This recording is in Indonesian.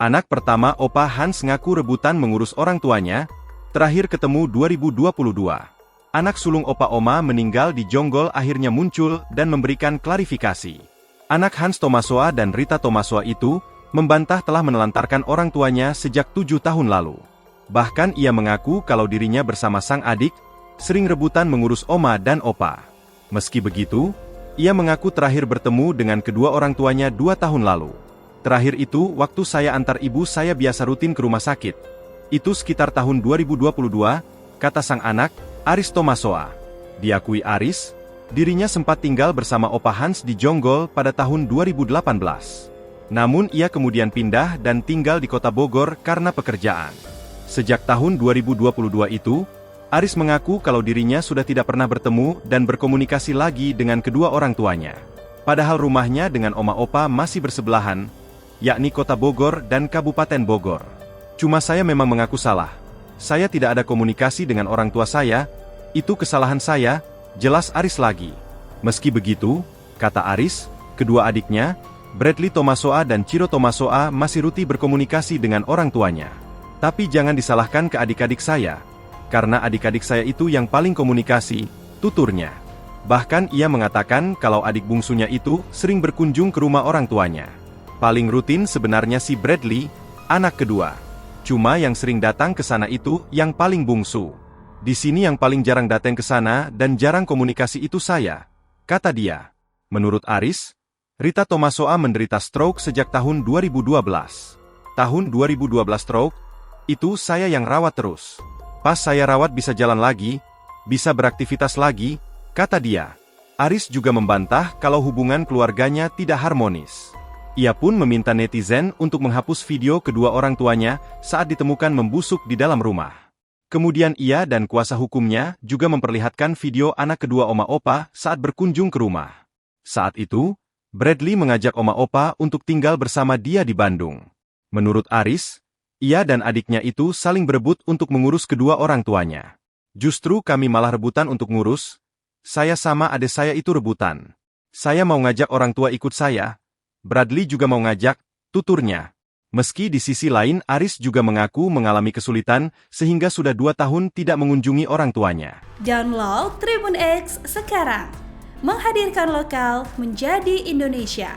Anak pertama Opa Hans ngaku rebutan mengurus orang tuanya, terakhir ketemu 2022. Anak sulung Opa Oma meninggal di Jonggol akhirnya muncul dan memberikan klarifikasi. Anak Hans Tomasoa dan Rita Tomasoa itu membantah telah menelantarkan orang tuanya sejak 7 tahun lalu. Bahkan ia mengaku kalau dirinya bersama sang adik, sering rebutan mengurus Oma dan Opa. Meski begitu, ia mengaku terakhir bertemu dengan kedua orang tuanya 2 tahun lalu. Terakhir itu waktu saya antar ibu saya biasa rutin ke rumah sakit. Itu sekitar tahun 2022, kata sang anak, Aris Tomasoa. Diakui Aris, dirinya sempat tinggal bersama Opa Hans di Jonggol pada tahun 2018. Namun ia kemudian pindah dan tinggal di kota Bogor karena pekerjaan. Sejak tahun 2022 itu, Aris mengaku kalau dirinya sudah tidak pernah bertemu dan berkomunikasi lagi dengan kedua orang tuanya. Padahal rumahnya dengan Oma Opa masih bersebelahan, yakni kota Bogor dan Kabupaten Bogor. Cuma saya memang mengaku salah. Saya tidak ada komunikasi dengan orang tua saya, itu kesalahan saya, jelas Aris lagi. Meski begitu, kata Aris, kedua adiknya, Bradley Tomasoa dan Ciro Tomasoa masih rutin berkomunikasi dengan orang tuanya. Tapi jangan disalahkan ke adik-adik saya, karena adik-adik saya itu yang paling komunikasi, tuturnya. Bahkan ia mengatakan kalau adik bungsunya itu sering berkunjung ke rumah orang tuanya. Paling rutin sebenarnya si Bradley, anak kedua. Cuma yang sering datang ke sana itu yang paling bungsu. Di sini yang paling jarang datang ke sana dan jarang komunikasi itu saya, kata dia. Menurut Aris, Rita Tomasoa menderita stroke sejak tahun 2012. Tahun 2012 stroke, itu saya yang rawat terus. Pas saya rawat bisa jalan lagi, bisa beraktivitas lagi, kata dia. Aris juga membantah kalau hubungan keluarganya tidak harmonis. Ia pun meminta netizen untuk menghapus video kedua orang tuanya saat ditemukan membusuk di dalam rumah. Kemudian ia dan kuasa hukumnya juga memperlihatkan video anak kedua Oma Opa saat berkunjung ke rumah. Saat itu, Bradley mengajak Oma Opa untuk tinggal bersama dia di Bandung. Menurut Aris, ia dan adiknya itu saling berebut untuk mengurus kedua orang tuanya. Justru kami malah rebutan untuk ngurus, saya sama adik saya itu rebutan. Saya mau ngajak orang tua ikut saya, Bradley juga mau ngajak, tuturnya. Meski di sisi lain Aris juga mengaku mengalami kesulitan sehingga sudah 2 tahun tidak mengunjungi orang tuanya. Download Tribun X sekarang, menghadirkan lokal menjadi Indonesia.